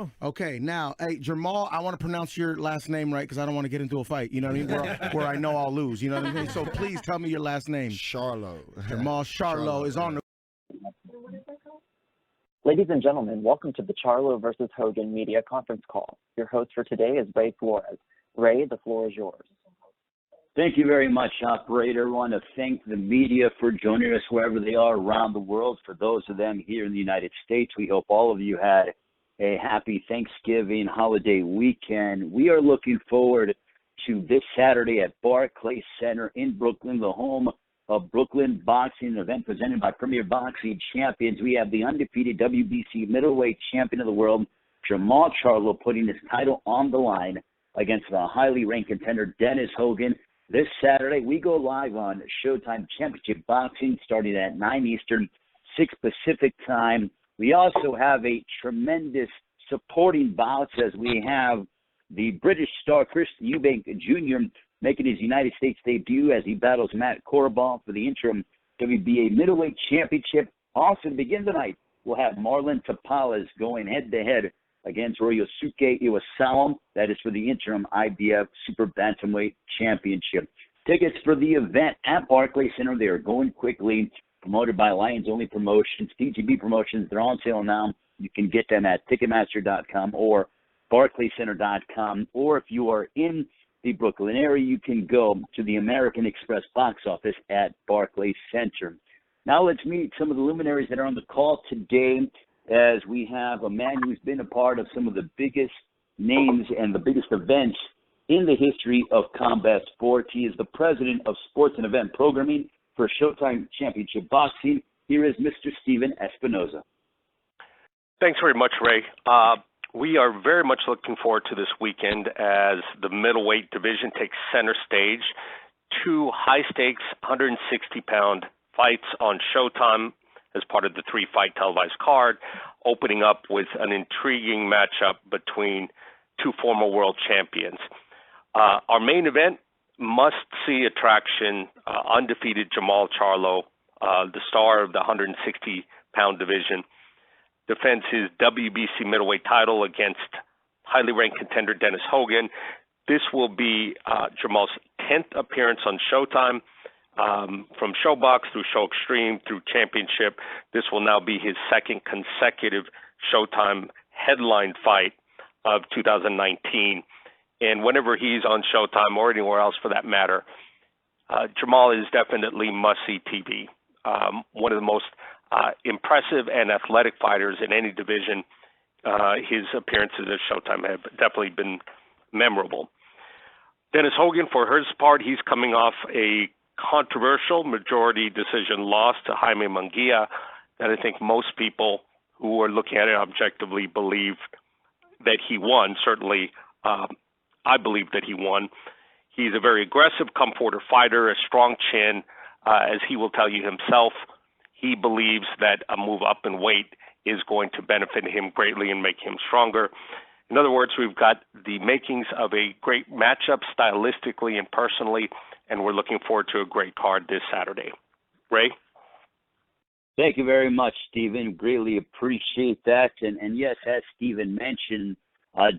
go. Okay, now, hey, Jermall, I want to pronounce your last name right because I don't want to get into a fight, you know what I mean, where I know I'll lose, you know what I mean? So please tell me your last name. Charlo. Jermall Charlo is on the... Ladies and gentlemen, welcome to the Charlo versus Hogan media conference call. Your host for today is Ray Flores. Ray, the floor is yours. Thank you very much, operator. I want to thank the media for joining us wherever they are around the world. For those of them here in the United States, we hope all of you had a happy Thanksgiving holiday weekend. We are looking forward to this Saturday at Barclays Center in Brooklyn, the home of Brooklyn Boxing, event presented by Premier Boxing Champions. We have the undefeated WBC middleweight champion of the world, Jermall Charlo, putting his title on the line against the highly ranked contender, Dennis Hogan. This Saturday, we go live on Showtime Championship Boxing starting at 9 Eastern, 6 Pacific time. We also have a tremendous supporting bouts as we have the British star Chris Eubank Jr. making his United States debut as he battles Matt Corabal for the interim WBA middleweight championship. Also, to begin the night, we'll have Marlon Tapales going head-to-head against Ryosuke Iwasawa. That is for the interim IBF Super Bantamweight Championship. Tickets for the event at Barclays Center, they are going quickly, promoted by Lions Only Promotions, TGB Promotions. They're on sale now. You can get them at Ticketmaster.com or BarclaysCenter.com. Or if you are in the Brooklyn area, you can go to the American Express box office at Barclays Center. Now let's meet some of the luminaries that are on the call today, as we have a man who's been a part of some of the biggest names and the biggest events in the history of combat sports. He is the president of sports and event programming for Showtime Championship Boxing. Here is Mr. Steven Espinoza. Thanks very much, Ray. We are very much looking forward to this weekend as the middleweight division takes center stage. 2 high-stakes 160-pound fights on Showtime as part of the 3-fight televised card, opening up with an intriguing matchup between 2 former world champions. Our main event, must-see attraction, undefeated Jermall Charlo, the star of the 160-pound division, defends his WBC middleweight title against highly ranked contender Dennis Hogan. This will be Jermall's 10th appearance on Showtime. From Showbox through Show Extreme through Championship, this will now be his 2nd consecutive Showtime headline fight of 2019. And whenever he's on Showtime or anywhere else for that matter, Jermall is definitely must-see TV. One of the most impressive and athletic fighters in any division. His appearances at Showtime have definitely been memorable. Dennis Hogan, for his part, he's coming off a controversial majority decision loss to Jaime Munguia that I think most people who are looking at it objectively believe that he won. Certainly, I believe that he won. He's a very aggressive come-forward fighter, a strong chin. As he will tell you himself, he believes that a move up in weight is going to benefit him greatly and make him stronger. In other words, we've got the makings of a great matchup stylistically and personally, and we're looking forward to a great card this Saturday. Ray? Thank you very much, Stephen. Greatly appreciate that. And yes, as Stephen mentioned,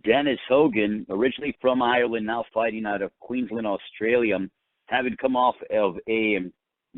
Dennis Hogan, originally from Ireland, now fighting out of Queensland, Australia, having come off of a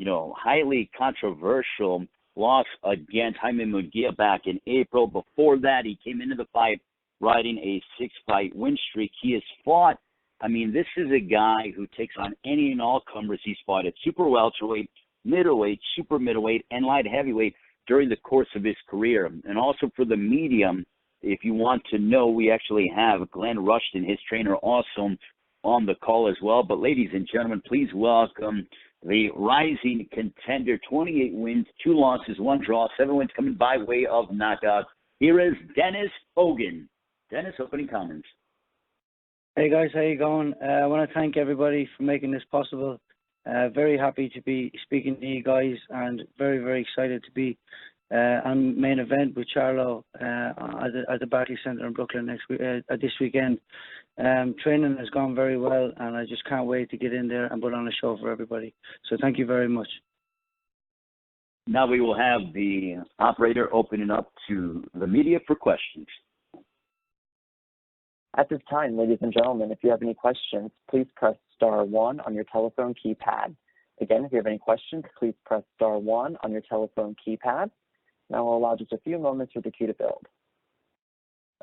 highly controversial loss against Jaime Munguia back in April. Before that, he came into the fight riding a 6-fight win streak. He has fought, this is a guy who takes on any and all comers. He's fought at super welterweight, middleweight, super middleweight, and light heavyweight during the course of his career. And also for the medium, if you want to know, we actually have Glenn Rushton, his trainer, also on the call as well. But ladies and gentlemen, please welcome the rising contender, 28 wins, 2 losses, 1 draw, 7 wins coming by way of knockout. Here is Dennis Hogan. Dennis, opening comments. Hey guys, how you going? I want to thank everybody for making this possible. Very happy to be speaking to you guys, and very, very excited to be on main event with Charlo at the Barclays Center in Brooklyn this weekend. Training has gone very well, and I just can't wait to get in there and put on a show for everybody. So thank you very much. Now we will have the operator opening up to the media for questions. At this time, ladies and gentlemen, if you have any questions, please press star 1 on your telephone keypad. Again, if you have any questions, please press star 1 on your telephone keypad. Now we'll allow just a few moments for the queue to build.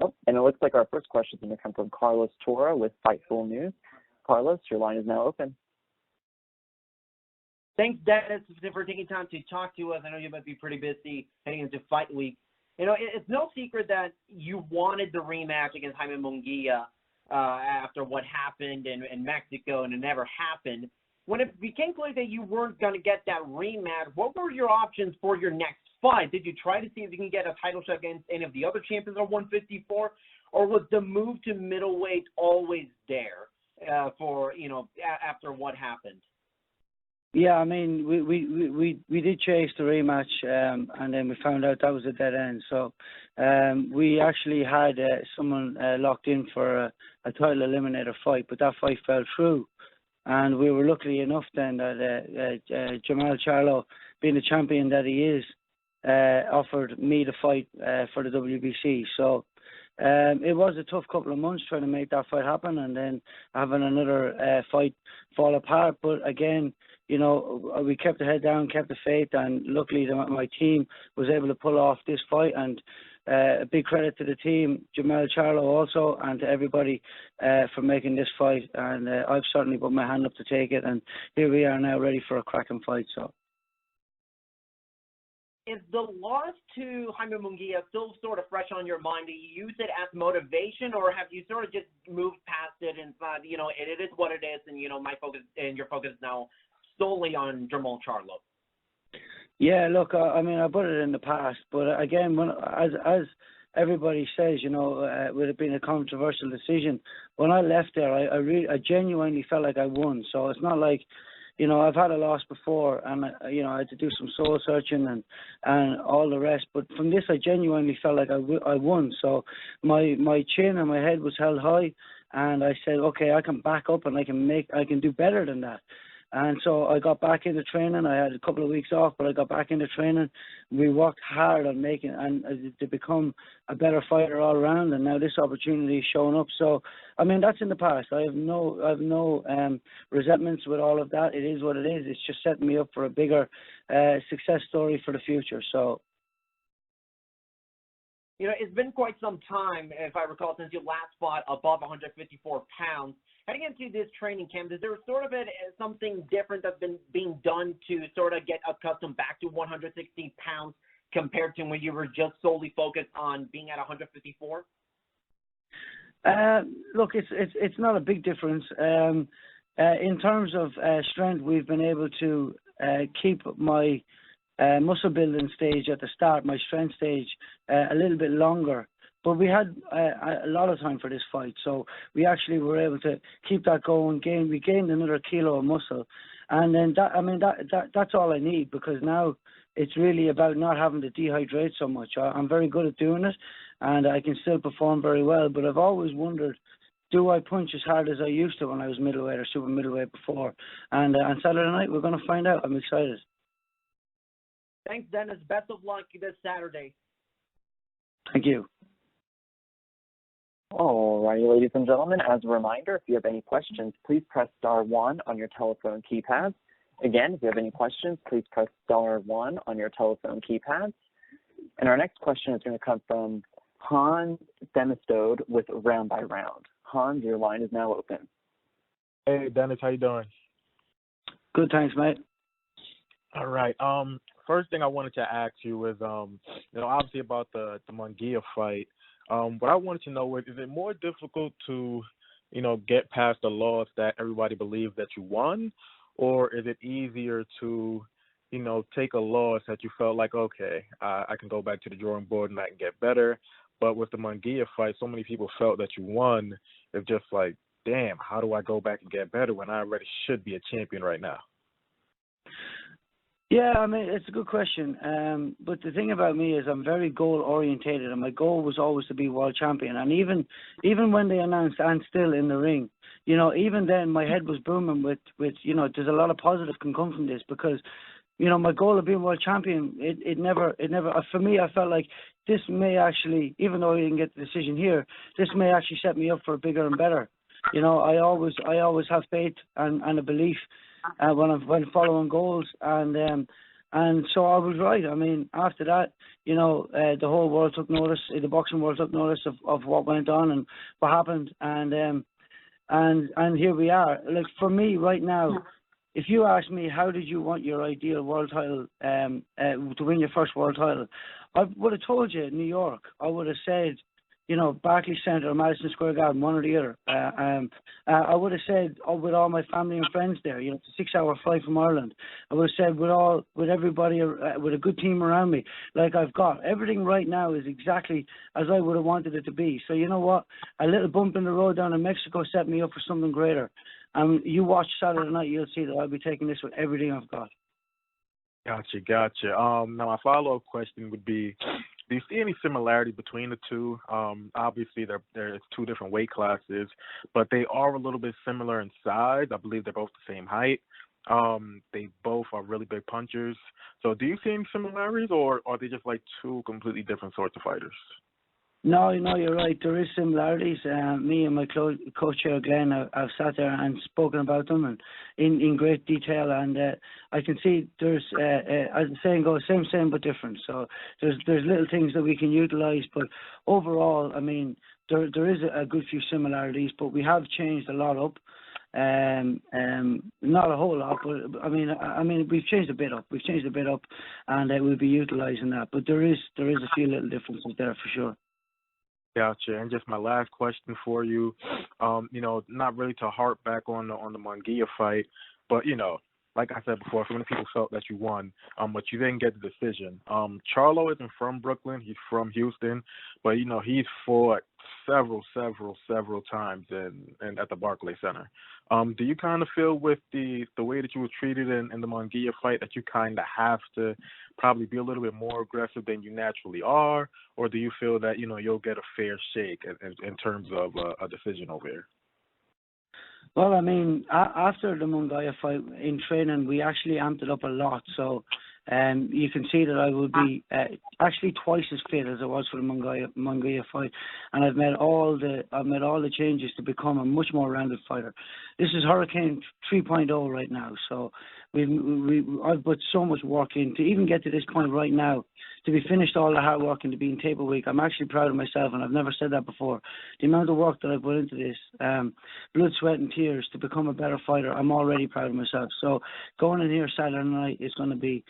Oh, and it looks like our first question is going to come from Carlos Toro with Fightful News. Carlos, your line is now open. Thanks, Dennis, for taking time to talk to us. I know you might be pretty busy heading into fight week. You know, it's no secret that you wanted the rematch against Jaime Munguia after what happened in Mexico, and it never happened. When it became clear that you weren't going to get that rematch, what were your options for your next fight? Did you try to see if you can get a title shot against any of the other champions at 154, or was the move to middleweight always there for, you know, after what happened? Yeah, I mean, we did chase the rematch, and then we found out that was a dead end. So we actually had someone locked in for a title eliminator fight, but that fight fell through. And we were lucky enough then that Jermall Charlo, being the champion that he is, offered me the fight for the WBC. So it was a tough couple of months trying to make that fight happen, and then having another fight fall apart. But again, you know, we kept the head down, kept the faith, and luckily my team was able to pull off this fight. And a big credit to the team, Jermall Charlo also, and to everybody for making this fight. And I've certainly put my hand up to take it, and here we are now ready for a cracking fight. So, is the loss to Jaime Munguia still sort of fresh on your mind? Do you use it as motivation, or have you sort of just moved past it and thought, you know, it is what it is, and, you know, my focus and your focus now solely on Jermall Charlo? Yeah, look, I mean, I put it in the past, but again, as everybody says, you know, with it being a controversial decision, when I left there, I genuinely felt like I won. So it's not like, you know, I've had a loss before, and you know, I had to do some soul searching and all the rest. But from this, I genuinely felt like I won. So my chin and my head was held high, and I said, okay, I can back up and I can do better than that. And so I got back into training. I had a couple of weeks off, but I got back into training. We worked hard on making and to become a better fighter all around. And now this opportunity is showing up. So, I mean, that's in the past. I have no resentments with all of that. It is what it is. It's just setting me up for a bigger success story for the future. So, you know, it's been quite some time, if I recall, since you last fought above 154 pounds. Heading into this training camp, is there sort of something different that's been being done to sort of get accustomed back to 160 pounds compared to when you were just solely focused on being at 154? Look, it's not a big difference. In terms of strength, we've been able to keep my muscle building stage at the start, my strength stage, a little bit longer. But we had a lot of time for this fight, so we actually were able to keep that going. We gained another kilo of muscle, and then that's all I need, because now it's really about not having to dehydrate so much. I'm very good at doing it, and I can still perform very well. But I've always wondered, do I punch as hard as I used to when I was middleweight or super middleweight before? And on Saturday night, we're going to find out. I'm excited. Thanks, Dennis. Best of luck this Saturday. Thank you. All righty, ladies and gentlemen, as a reminder, if you have any questions, please press star 1 on your telephone keypads. Again, if you have any questions, please press star 1 on your telephone keypads. And our next question is going to come from Hans Demistode with Round by Round. Hans, your line is now open. Hey, Dennis, how you doing? Good, thanks, mate. All right. First thing I wanted to ask you was, you know, obviously about the Munguia fight. What I wanted to know is it more difficult to, you know, get past the loss that everybody believes that you won, or is it easier to, you know, take a loss that you felt like, okay, I can go back to the drawing board and I can get better? But with the Munguia fight, so many people felt that you won. It's just like, damn, how do I go back and get better when I already should be a champion right now? Yeah, I mean, it's a good question. But the thing about me is I'm very goal-orientated, and my goal was always to be world champion. And even when they announced and still in the ring, you know, even then my head was booming with you know, there's a lot of positive can come from this, because my goal of being world champion, it never, for me, I felt like this may actually, even though I didn't get the decision here, this may actually set me up for bigger and better. I always have faith and a belief when following goals, and so I was right. I mean, after that, the whole world took notice, the boxing world took notice of what went on and what happened, and here we are. Like, for me right now, if you ask me how did you want your ideal world title to win your first world title, I would have told you New York. I would have said, Barclays Center or Madison Square Garden, one or the other. I would have said, with all my family and friends there. It's a 6-hour flight from Ireland. I would have said with everybody, with a good team around me, like I've got. Everything right now is exactly as I would have wanted it to be. So you know what? A little bump in the road down in Mexico set me up for something greater. You watch Saturday night, you'll see that I'll be taking this with everything I've got. Gotcha. Now my follow-up question would be, do you see any similarity between the two? Obviously, there's two different weight classes, but they are a little bit similar in size. I believe they're both the same height. They both are really big punchers. So do you see any similarities, or are they just like two completely different sorts of fighters? No, you're right. There is similarities. Me and my coach here, Glenn, I've sat there and spoken about them and in great detail, and I can see there's, as the saying goes, same but different. So there's little things that we can utilise, but overall, I mean, there is a good few similarities, but we have changed a lot up. Not a whole lot, but I mean, we've changed a bit up. And we'll be utilising that. But there is a few little differences there for sure. Gotcha. And just my last question for you, not really to harp back on the Munguia fight, but like I said before, so many people felt that you won, but you didn't get the decision. Charlo isn't from Brooklyn; he's from Houston, but he's fought several times and at the Barclays Center. Do you kind of feel with the way that you were treated in the Munguia fight that you kind of have to probably be a little bit more aggressive than you naturally are, or do you feel that you'll get a fair shake in terms of a decision over here? Well, I mean, after the Munguia fight in training, we actually amped it up a lot. So you can see that I will be actually twice as fit as I was for the Munguia fight, and I've made all the changes to become a much more rounded fighter. This is Hurricane 3.0 right now. So I've put so much work in to even get to this point right now, to be finished all the hard work and to be in table week. I'm actually proud of myself, and I've never said that before. The amount of work that I put into this, blood, sweat, and tears to become a better fighter, I'm already proud of myself. So going in here Saturday night is going to be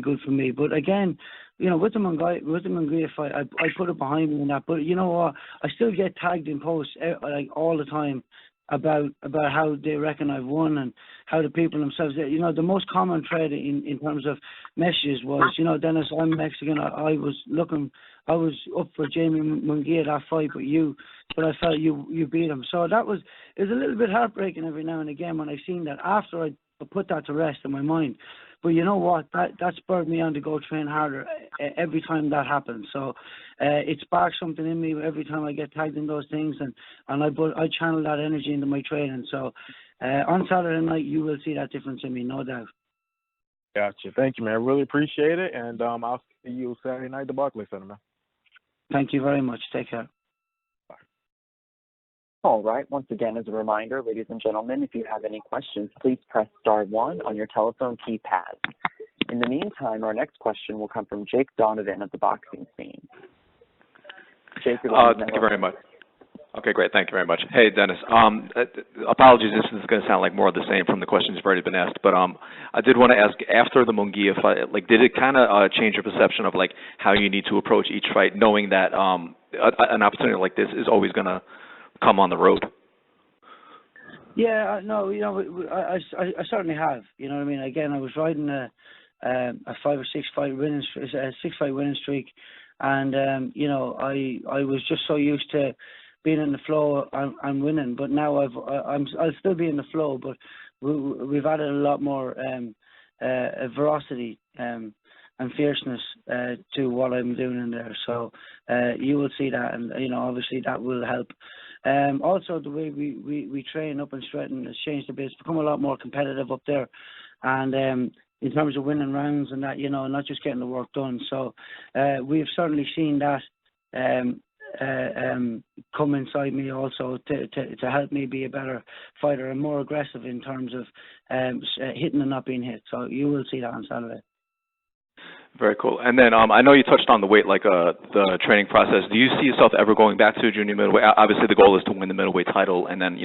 good for me. But again, with the Munguia fight, I put it behind me in that. But you know what? I still get tagged in posts like all the time about how they reckon I've won and how the people themselves. The most common thread in terms of messages was, Dennis, I'm Mexican. I was up for Jamie Munguia that fight, but I felt you beat him. So it was a little bit heartbreaking every now and again when I seen that, after I put that to rest in my mind. But you know what? That spurred me on to go train harder every time that happens. So it sparks something in me every time I get tagged in those things, and I channel that energy into my training. So on Saturday night, you will see that difference in me, no doubt. Gotcha. Thank you, man. I really appreciate it, and I'll see you Saturday night at the Barclays Center, man. Thank you very much. Take care. All right. Once again, as a reminder, ladies and gentlemen, if you have any questions, please press star 1 on your telephone keypad. In the meantime, our next question will come from Jake Donovan of the boxing scene. Jake, thank you very much. Okay, great. Thank you very much. Hey, Dennis. Apologies, this is going to sound like more of the same from the questions you've already been asked, but I did want to ask, after the Munguia fight, did it kind of change your perception of how you need to approach each fight, knowing that an opportunity like this is always going to come on the road? Yeah, no, I certainly have. You know what I mean? Again, I was riding a 5 or 6 fight winning, a 6 fight winning streak, and I was just so used to being in the flow and winning. But now I'll still be in the flow, but we've added a lot more ferocity and fierceness to what I'm doing in there. So you will see that, and obviously that will help Also, the way we train up in Stretton has changed a bit. It's become a lot more competitive up there, and in terms of winning rounds and that, not just getting the work done. So we've certainly seen that come inside me also to help me be a better fighter and more aggressive in terms of hitting and not being hit. So you will see that on Saturday. Very cool. And then I know you touched on the weight, the training process. Do you see yourself ever going back to junior middleweight? Obviously, the goal is to win the middleweight title and then,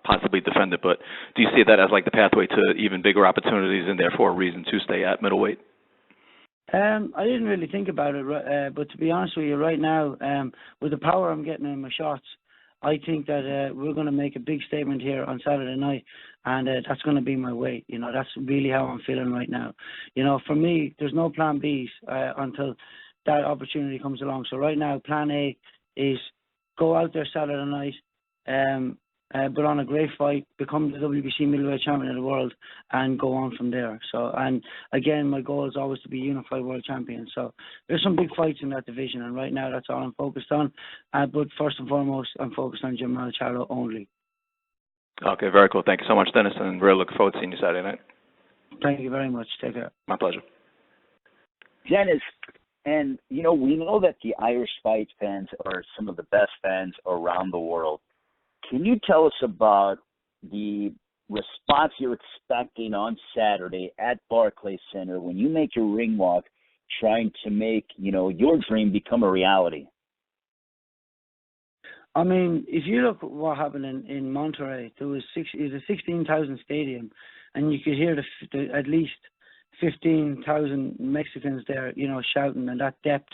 possibly defend it. But do you see that as the pathway to even bigger opportunities and therefore a reason to stay at middleweight? I didn't really think about it, but to be honest with you, right now, with the power I'm getting in my shots, I think that we're going to make a big statement here on Saturday night, and that's going to be my weight. That's really how I'm feeling right now. For me, there's no plan Bs until that opportunity comes along. So right now, plan A is go out there Saturday night, put on a great fight, become the WBC middleweight champion of the world, and go on from there. So, and again, my goal is always to be unified world champion. So there's some big fights in that division, and right now that's all I'm focused on. But first and foremost, I'm focused on Jermall Charlo only. Okay, very cool. Thank you so much, Dennis, and really look forward to seeing you Saturday night. Thank you very much. Take care. My pleasure. Dennis, and we know that the Irish fight fans are some of the best fans around the world. Can you tell us about the response you're expecting on Saturday at Barclays Center when you make your ring walk, trying to make your dream become a reality? I mean, if you look at what happened in Monterrey, it was a 16,000 stadium, and you could hear at least 15,000 Mexicans there, shouting, and that depth.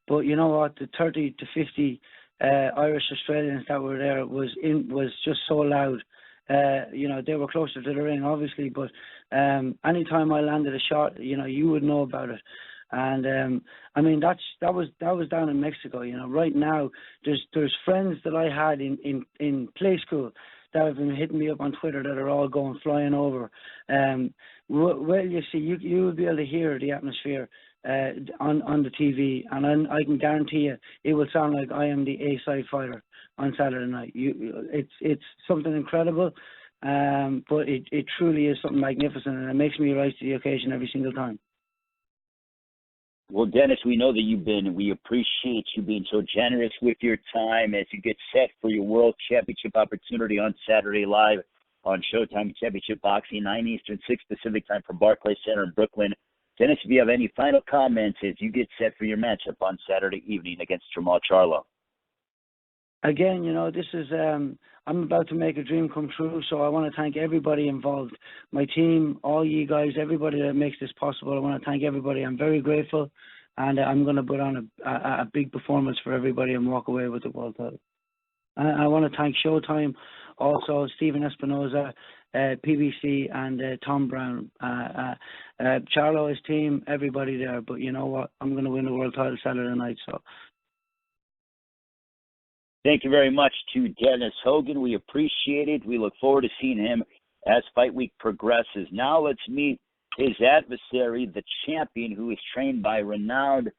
But you know what? The 30 to 50 Irish Australians that were there was just so loud. They were closer to the ring, obviously, but anytime I landed a shot, you would know about it. And I mean, that was down in Mexico. Right now there's friends that I had in play school that have been hitting me up on Twitter that are all going flying over. Well, you see, you will be able to hear the atmosphere on the TV, and I can guarantee you it will sound like I am the A-side fighter on Saturday night. It's something incredible, but it truly is something magnificent, and it makes me rise to the occasion every single time. Well, Dennis, we know that we appreciate you being so generous with your time as you get set for your World Championship opportunity on Saturday live on Showtime Championship Boxing, 9 Eastern, 6 Pacific time from Barclays Center in Brooklyn. Dennis, if you have any final comments as you get set for your matchup on Saturday evening against Jermall Charlo. Again, this is, I'm about to make a dream come true, so I want to thank everybody involved, my team, all you guys, everybody that makes this possible. I want to thank everybody. I'm very grateful, and I'm going to put on a big performance for everybody and walk away with the world title. I want to thank Showtime, also Stephen Espinoza, PBC, and Tom Brown, Charlo, his team, everybody there. But you know what? I'm going to win the world title Saturday night, so. Thank you very much to Dennis Hogan. We appreciate it. We look forward to seeing him as Fight Week progresses. Now let's meet his adversary, the champion, who is trained by renowned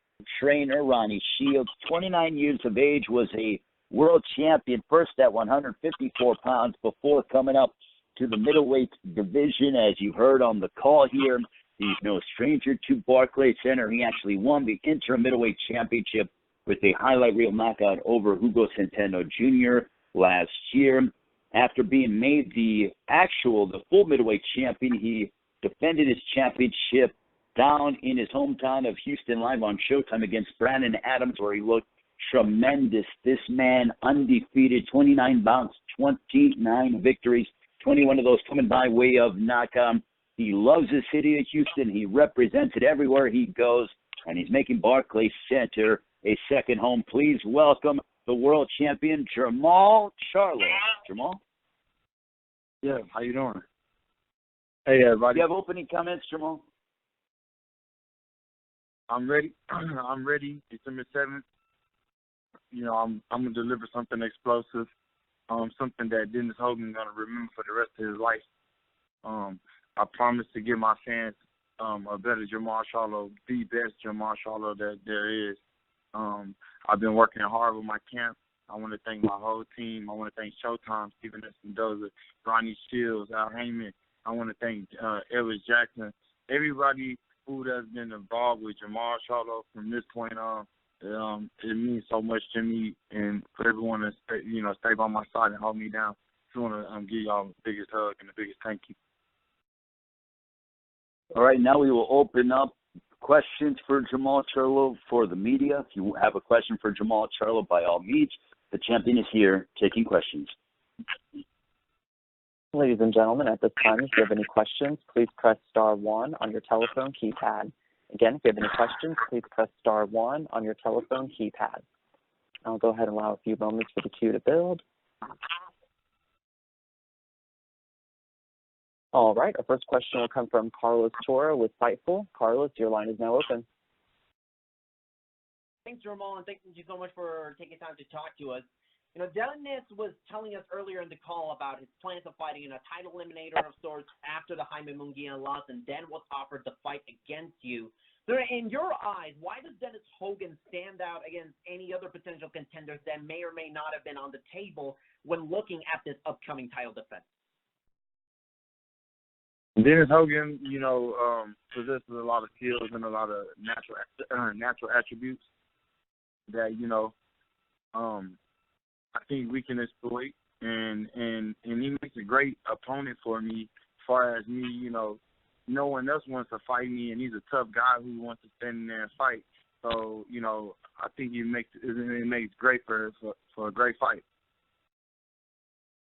trainer Ronnie Shields. 29 years of age, was a world champion first at 154 pounds before coming up to the middleweight division. As you heard on the call here, he's no stranger to Barclays Center. He actually won the interim middleweight championship with a highlight reel knockout over Hugo Centeno Jr. last year. After being made the full middleweight champion, he defended his championship down in his hometown of Houston live on Showtime against Brandon Adams, where he looked tremendous. This man undefeated, 29 bouts, 29 victories, 21 of those coming by way of knockout. He loves the city of Houston. He represents it everywhere he goes, and he's making Barclays Center a second home. Please welcome the world champion, Jermall Charlo. Jermall? Yeah, how you doing? Hey, everybody. Do you have opening comments, Jermall? I'm ready. I'm ready. December 7th. I'm going to deliver something explosive, something that Dennis Hogan going to remember for the rest of his life. I promise to give my fans a better Jermall Charlo, the best Jermall Charlo that there is. I've been working hard with my camp, I want to thank my whole team. I want to thank Showtime, Stephen S. Mendoza, Ronnie Shields, Al Heyman. I want to thank Ellis Jackson, everybody who has been involved with Jermall Charlo from this point on. It means so much to me, and for everyone to stay by my side and hold me down. I want to give y'all the biggest hug and the biggest thank you. All right, now we will open up questions for Jermall Charlo for the media. If you have a question for Jermall Charlo, by all means, the champion is here taking questions. Ladies and gentlemen, at this time, if you have any questions, please press star 1 on your telephone keypad. Again, if you have any questions, please press star 1 on your telephone keypad. I'll go ahead and allow a few moments for the queue to build. All right, our first question will come from Carlos Toro with Fightful. Carlos, your line is now open. Thanks, Jermall, and thank you so much for taking time to talk to us. You know, Dennis was telling us earlier in the call about his plans of fighting in a title eliminator of sorts after the Jaime Munguia loss, and then was offered the fight against you. So in your eyes, why does Dennis Hogan stand out against any other potential contenders that may or may not have been on the table when looking at this upcoming title defense? Dennis Hogan, possesses a lot of skills and a lot of natural attributes that, I think we can exploit, and he makes a great opponent for me as far as me, no one else wants to fight me, and he's a tough guy who wants to stand in there and fight. So, I think it makes great for a great fight.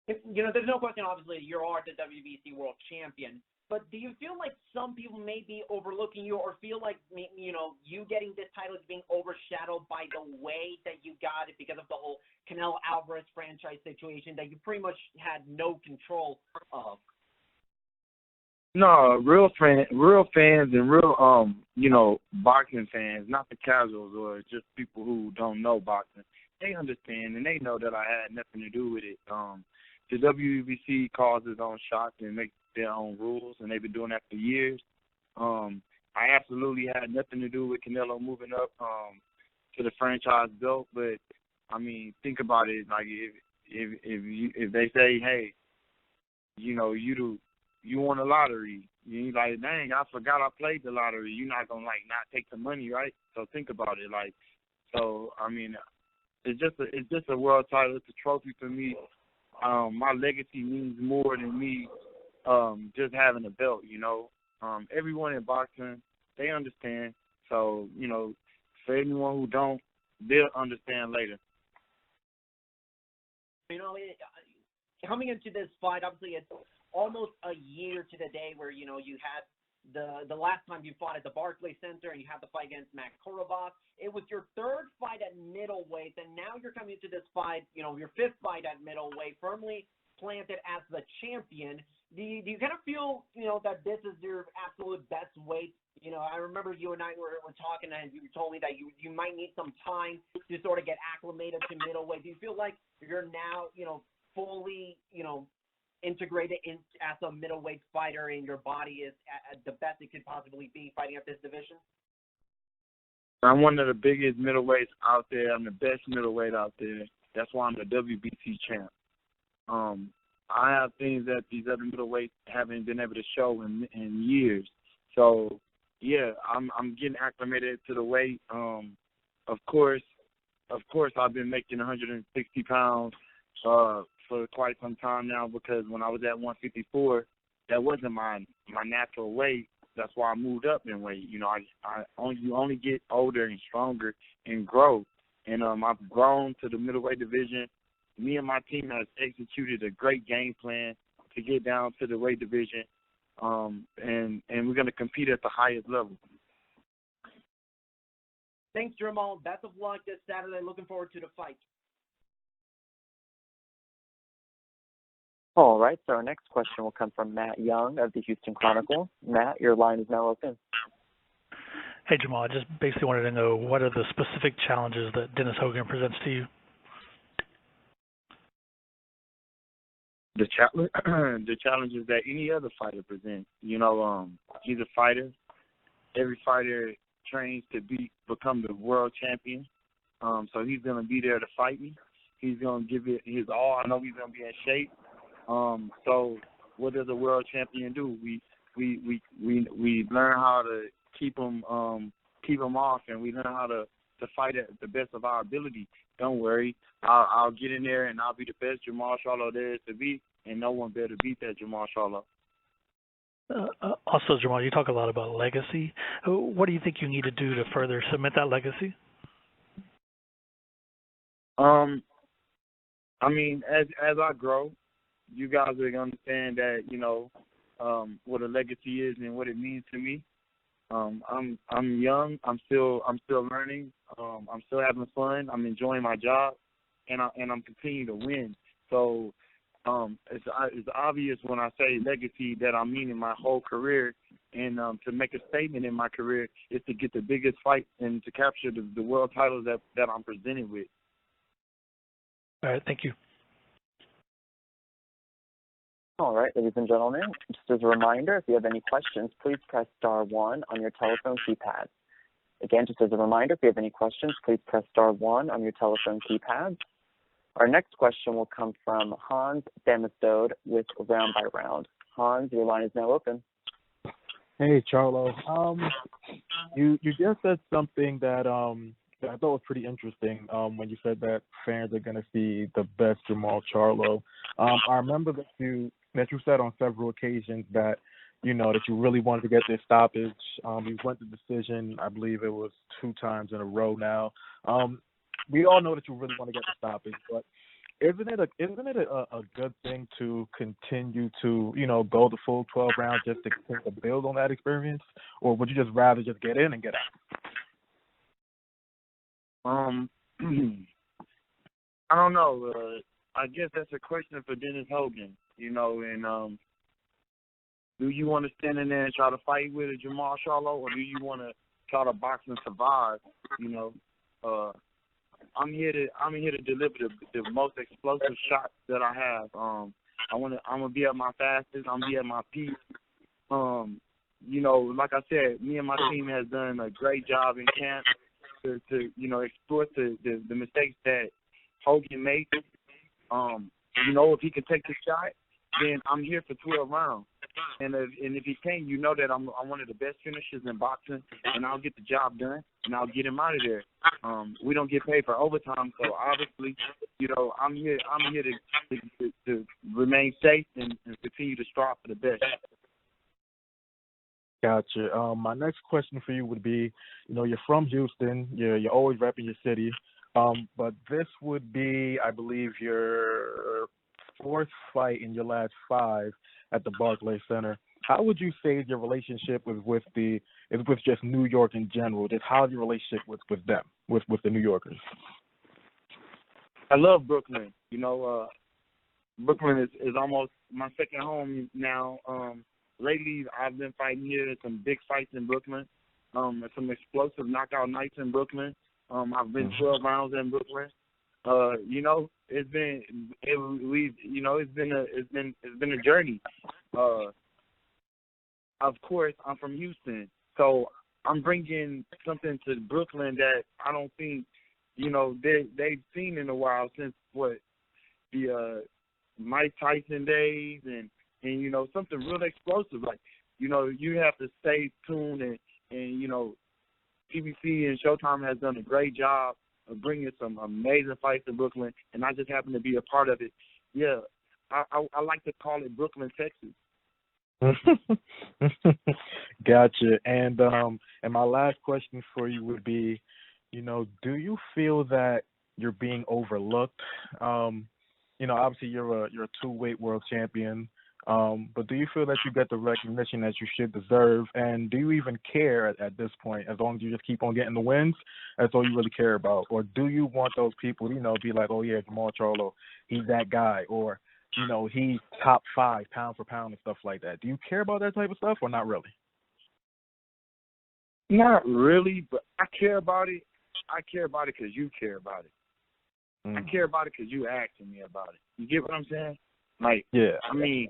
There's no question, obviously, you are the WBC World Champion, but do you feel like some people may be overlooking you, or feel like, you getting this title is being overshadowed by the way that you got it because of the whole Canelo Alvarez franchise situation that you pretty much had no control of? No, real fans and real, boxing fans, not the casuals or just people who don't know boxing, they understand and they know that I had nothing to do with it. The WBC calls its own shots and makes their own rules, and they've been doing that for years. I absolutely had nothing to do with Canelo moving up to the franchise belt, but I mean, think about it. Like if they say, hey, you won the lottery, you're like, dang, I forgot I played the lottery. You're not gonna not take the money, right? So think about it. I mean, it's just a world title. It's a trophy for me. My legacy means more than me just having a belt, Everyone in boxing, they understand. So, for anyone who don't, they'll understand later. Coming into this fight, obviously it's almost a year to the day where, you had the last time you fought at the Barclays Center and you had the fight against Matt Korobov. It was your third fight at middleweight, and now you're coming into this fight, your fifth fight at middleweight, firmly planted as the champion. Do you kind of feel, that this is your absolute best weight? I remember you and I were talking, and you told me that you might need some time to sort of get acclimated to middleweight. Do you feel like you're now, fully, integrated as a middleweight fighter, and your body is at the best it could possibly be fighting at this division? I'm one of the biggest middleweights out there. I'm the best middleweight out there. That's why I'm the WBC champ. I have things that these other middleweights haven't been able to show in years. So, yeah, I'm getting acclimated to the weight. Of course, I've been making 160 pounds for quite some time now, because when I was at 154, that wasn't my natural weight. That's why I moved up in weight. You only get older and stronger and grow. And I've grown to the middleweight division. Me and my team has executed a great game plan to get down to the weight division, and we're going to compete at the highest level. Thanks, Jermall. Best of luck this Saturday. Looking forward to the fight. All right, so our next question will come from Matt Young of the Houston Chronicle. Matt, your line is now open. Hey, Jermall, I just basically wanted to know, what are the specific challenges that Dennis Hogan presents to you? The challenges that any other fighter presents. He's a fighter. Every fighter trains to become the world champion. So he's going to be there to fight me. He's gonna give it his all. I know he's gonna be in shape. So what does a world champion do? We learn how to keep him off, and we learn how to fight at the best of our ability. Don't worry, I'll get in there and I'll be the best Jermall Charlo there is to be, and no one better beat that Jermall Charlo. Also, Jermall, you talk a lot about legacy. What do you think you need to do to further cement that legacy? I mean, as I grow, you guys are gonna understand that, you know, what a legacy is and what it means to me. I'm young. I'm still learning. I'm still having fun. I'm enjoying my job, and I'm continuing to win. So it's obvious when I say legacy that I'm meaning my whole career, and to make a statement in my career is to get the biggest fight and to capture the world titles that I'm presented with. All right, thank you. All right, ladies and gentlemen, just as a reminder, if you have any questions, please press star 1 on your telephone keypad. Again, just as a reminder, if you have any questions, please press star 1 on your telephone keypad. Our next question will come from Hans Damestode with Round by Round. Hans, your line is now open. Hey, Charlo. You just said something that I thought was pretty interesting when you said that fans are going to see the best Jermall Charlo. I remember that you said on several occasions that, you know, that you really wanted to get this stoppage. You went to decision, I believe it was 2 times in a row now. We all know that you really want to get the stoppage, but isn't it a good thing to continue to, you know, go the full 12 rounds just to continue to build on that experience, or would you just rather just get in and get out? I don't know. I guess that's a question for Dennis Hogan, you know, and do you want to stand in there and try to fight with a Jermall Charlo, or do you want to try to box and survive, you know? I'm here to deliver the most explosive shots that I have. I'm gonna be at my fastest. I'm gonna be at my peak. You know, like I said, me and my team has done a great job in camp to you know, exploit the mistakes that Hogan makes. You know, if he can take the shot, then I'm here for 12 rounds. And if he can't, you know that I'm one of the best finishers in boxing, and I'll get the job done, and I'll get him out of there. We don't get paid for overtime, so obviously, you know, I'm here to remain safe and continue to strive for the best. Gotcha. My next question for you would be, you know, you're from Houston, you're always repping your city, but this would be, I believe, your 4th fight in your last 5 at the Barclays Center. How would you say your relationship with just New York in general? Just how's your relationship with them, with the New Yorkers? I love Brooklyn. You know, Brooklyn is almost my second home now. Lately, I've been fighting here. Some big fights in Brooklyn. Some explosive knockout nights in Brooklyn. I've been 12 rounds in Brooklyn. You know, it's been a journey. Of course, I'm from Houston, so I'm bringing something to Brooklyn that I don't think, you know, they've seen in a while since the Mike Tyson days, and you know, something real explosive. Like, you know, you have to stay tuned, and you know, PBC and Showtime has done a great job of bringing some amazing fights to Brooklyn, and I just happen to be a part of it. Yeah, I like to call it Brooklyn, Texas. Gotcha. And my last question for you would be, you know, do you feel that you're being overlooked? You know, obviously you're a 2-weight world champion, but do you feel that you get the recognition that you should deserve? And do you even care at this point, as long as you just keep on getting the wins? That's all you really care about? Or do you want those people, you know, be like, oh, yeah, Jermall Charlo, he's that guy, or, you know, he's top 5 pound for pound and stuff like that? Do you care about that type of stuff, or not really? Not really, but I care about it. I care about it because you care about it. I care about it because you asking me about it. You get what I'm saying? Like, yeah. I mean,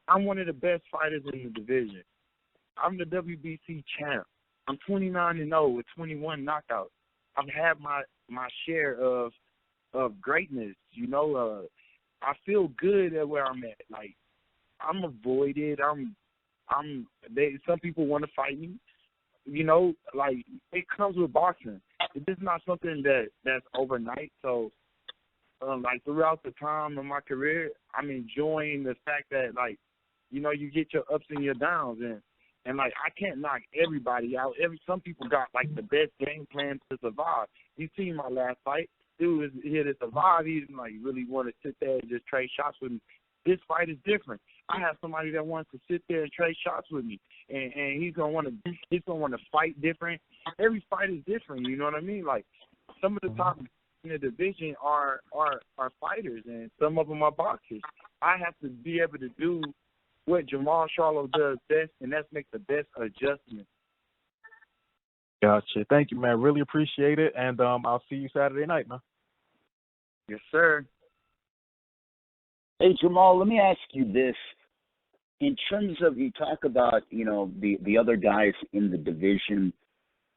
I'm one of the best fighters in the division. I'm the WBC champ. I'm 29-0 with 21 knockouts. I've had my share of of greatness. I feel good at where I'm at. Like, I'm avoided. Some people want to fight me. Like, it comes with boxing. It's not something that's overnight. So, like, throughout the time of my career, I'm enjoying the fact that, like, you get your ups and your downs, and like, I can't knock everybody out. Some people got, like, the best game plan to survive. You seen my last fight. Dude is here to survive. He didn't, like, really want to sit there and just trade shots with me. This fight is different. I have somebody that wants to sit there and trade shots with me, and he's gonna want to fight different. Every fight is different. You know what I mean? Like, some of the top in the division are fighters, and some of them are boxers. I have to be able to do what Jermall Charlo does best, and that's make the best adjustment. Gotcha. Thank you, man. Really appreciate it, and I'll see you Saturday night, man. Yes, sir. Hey, Jermall, let me ask you this. In terms of, you talk about, the other guys in the division,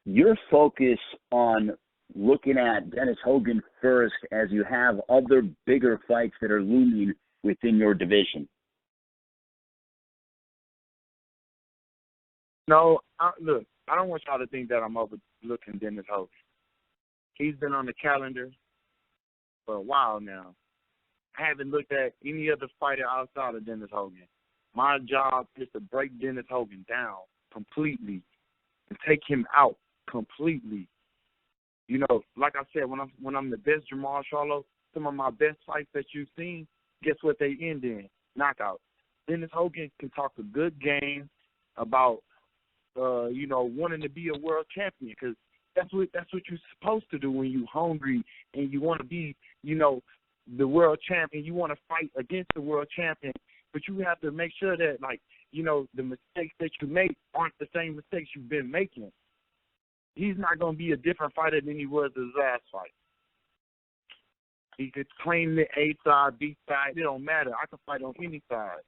your focus on looking at Dennis Hogan first as you have other bigger fights that are looming within your division. No, look, I don't want y'all to think that I'm overlooking Dennis Hogan. He's been on the calendar for a while now. I haven't looked at any other fighter outside of Dennis Hogan. My job is to break Dennis Hogan down completely and take him out completely. Like I said, when I'm the best Jermall Charlo, some of my best fights that you've seen, guess what they end in? Knockout. Dennis Hogan can talk a good game about, wanting to be a world champion, because that's what you're supposed to do when you're hungry and you want to be, the world champion. You want to fight against the world champion, but you have to make sure that, like, the mistakes that you make aren't the same mistakes you've been making. He's not going to be a different fighter than he was his last fight. He could claim the A side, B side. It don't matter. I can fight on any side.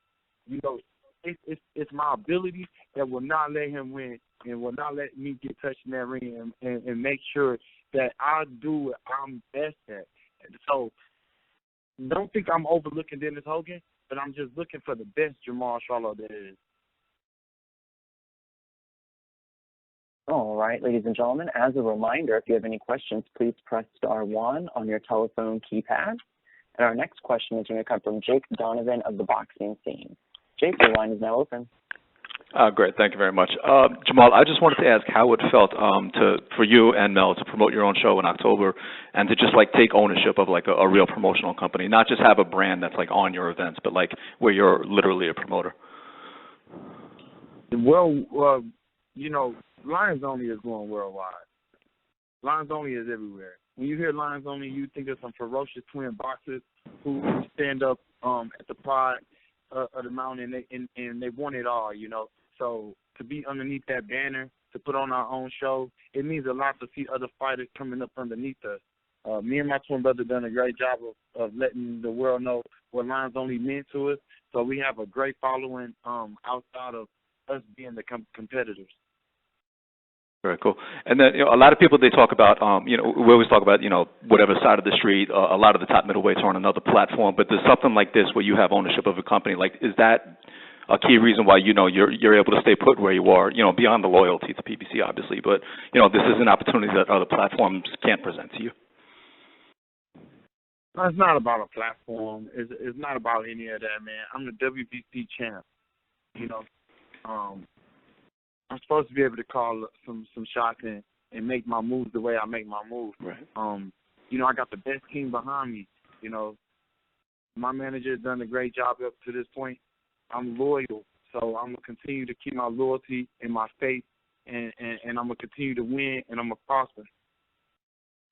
It's my ability that will not let him win and will not let me get touched in that ring and make sure that I do what I'm best at. And so, don't think I'm overlooking Dennis Hogan, but I'm just looking for the best Jermall Charlo there is. All right, ladies and gentlemen, as a reminder, if you have any questions, please press *1 on your telephone keypad. And our next question is going to come from Jake Donovan of the boxing scene. Jake, your line is now open. Great, thank you very much. Jermall, I just wanted to ask how it felt for you and Mel to promote your own show in October and to just take ownership of a real promotional company, not just have a brand that's on your events, but where you're literally a promoter. Well, Lions Only is going worldwide. Lions Only is everywhere. When you hear Lions Only, you think of some ferocious twin boxers who stand up at the pride of the mountain, and they want it all, So to be underneath that banner, to put on our own show, it means a lot to see other fighters coming up underneath us. Me and my twin brother done a great job of letting the world know what Lions Only meant to us. So we have a great following outside of us being the competitors. Very cool. And then, a lot of people, they talk about, we always talk about, whatever side of the street, a lot of the top middleweights are on another platform, but there's something like this where you have ownership of a company. Is that a key reason why, you're able to stay put where you are, beyond the loyalty to PBC, obviously, but, this is an opportunity that other platforms can't present to you? No, it's not about a platform. It's not about any of that, man. I'm the WBC champ, I'm supposed to be able to call some shots and make my moves the way I make my moves. Right. I got the best team behind me. My manager has done a great job up to this point. I'm loyal, so I'm going to continue to keep my loyalty and my faith, and I'm going to continue to win, and I'm going to prosper.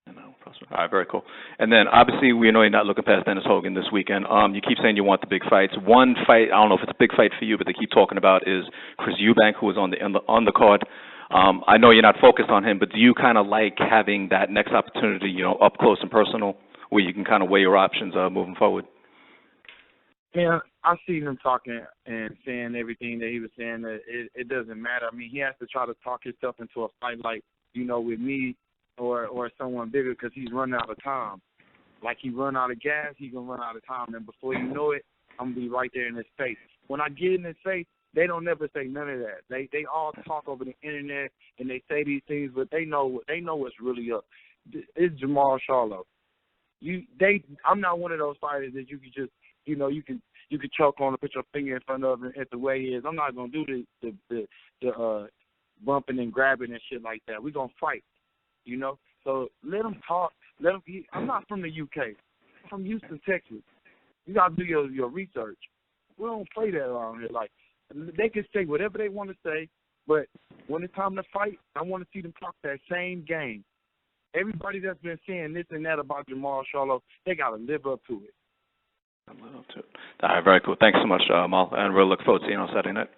All right, very cool. And then, obviously, we know you're not looking past Dennis Hogan this weekend. You keep saying you want the big fights. One fight, I don't know if it's a big fight for you, but they keep talking about is Chris Eubank, who was on the card. I know you're not focused on him, but do you kind of like having that next opportunity, up close and personal, where you can kind of weigh your options moving forward? Yeah, I see him talking and saying everything that he was saying. That it doesn't matter. I mean, he has to try to talk himself into a fight with me or someone bigger, because he's running out of time. Like he run out of gas, he gonna run out of time, and before you know it, I'm gonna be right there in his face. When I get in his face, they don't never say none of that. They all talk over the internet and they say these things, but they know what's really up. It's Jermall Charlo. I'm not one of those fighters that you can just, you can choke on and put your finger in front of it at the way it is. I'm not gonna do the bumping and grabbing and shit like that. We're gonna fight, So let them talk. I'm not from the UK. I'm from Houston, Texas. You gotta do your research. We don't play that around here. Like, they can say whatever they want to say, but when it's time to fight, I want to see them talk that same game. Everybody that's been saying this and that about Jermall Charlo, they got to live up to it. All right, very cool. Thanks so much, Mal, and we'll look forward to seeing you on Saturday night.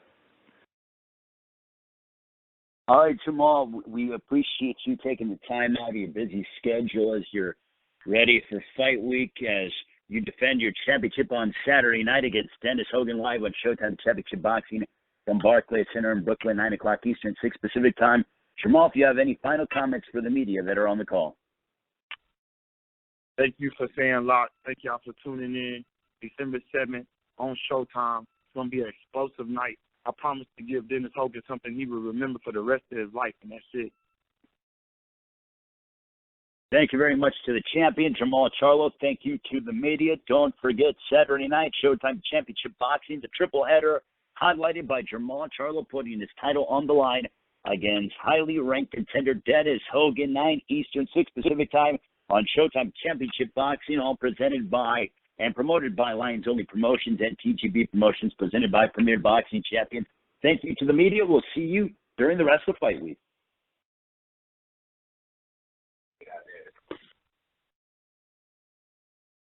All right, Jermall, we appreciate you taking the time out of your busy schedule as you're ready for fight week, as you defend your championship on Saturday night against Dennis Hogan live on Showtime Championship Boxing from Barclays Center in Brooklyn, 9 o'clock Eastern, 6 Pacific time. Jermall, if you have any final comments for the media that are on the call. Thank you for saying a lot. Thank y'all for tuning in. December 7th on Showtime. It's going to be an explosive night. I promise to give Dennis Hogan something he will remember for the rest of his life, and that's it. Thank you very much to the champion, Jermall Charlo. Thank you to the media. Don't forget, Saturday night, Showtime Championship Boxing, the triple header, highlighted by Jermall Charlo, putting his title on the line against highly ranked contender Dennis Hogan, 9 Eastern, 6 Pacific time on Showtime Championship Boxing, all presented by and promoted by Lions Only Promotions and TGB Promotions, presented by Premier Boxing Champion. Thank you to the media. We'll see you during the rest of Fight Week.